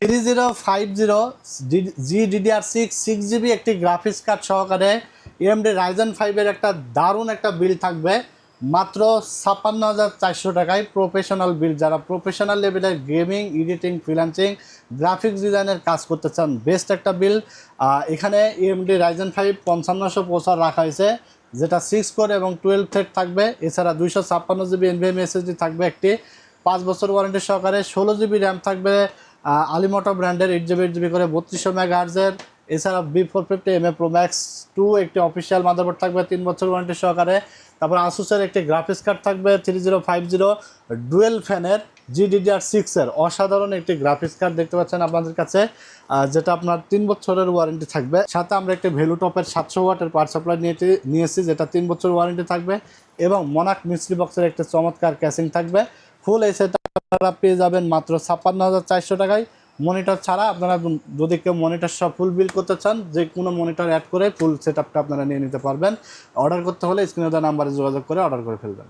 3050 GDDR6 6GB একটি graphics card সহকারে AMD Ryzen 5 এর একটা দারুণ একটা বিল থাকবে মাত্র ৫৬,৪০০ টাকায়। প্রফেশনাল বিল, যারা প্রফেশনাল লেভেলের গেমিং, এডিটিং, ফ্রিল্যান্সিং, গ্রাফিক্স ডিজাইনের কাজ করতে চান, বেস্ট একটা বিল। এখানে AMD Ryzen 5 5500 প্রসেসর রাখা হয়েছে, যেটা 6 কোর এবং 12 থ্রেড থাকবে। এছাড়া 256GB NVMe SSD থাকবে একটি, 5 বছর ওয়ারেন্টি সহকারে। 16GB র্যাম থাকবে আলিমোটো ব্র্যান্ডের, 8GB করে 3200 মেগাহার্জের। এছাড়া B450 MA Pro Max 2 একটি অফিসিয়াল মাদারবোর্ড থাকবে 3 বছর ওয়ারেন্টি সহকারে। তারপর আসুসের একটি গ্রাফিক্স কার্ড থাকবে 3050 ডুয়েল ফ্যানের GDDR6 এর অসাধারণ একটি গ্রাফিক্স কার্ড দেখতে পাচ্ছেন আপনাদের কাছে, যেটা আপনার 3 বছরের ওয়ারেন্টি থাকবে। সাথে আমরা একটি ভ্যালুটপের 700 ওয়াটের পাওয়ার সাপ্লাই নিয়েছি, যেটা 3 বছর ওয়ারেন্টি থাকবে। এবং মনাক মিস্ট্রি বক্সের একটা চমৎকার ক্যাসিং থাকবে। ফুল এই সেট আপনারা পেয়ে যাবেন মাত্র ৫৬,৪০০ টাকায়। মনিটর ছাড়া আপনারা যদি কেউ মনিটর সব ফুল বিল করতে চান, যে কোনো মনিটর অ্যাড করে ফুল সেট আপটা আপনারা নিয়ে নিতে পারবেন। অর্ডার করতে হলে স্ক্রিনে দেওয়া নাম্বারে যোগাযোগ করে অর্ডার করে ফেলবেন।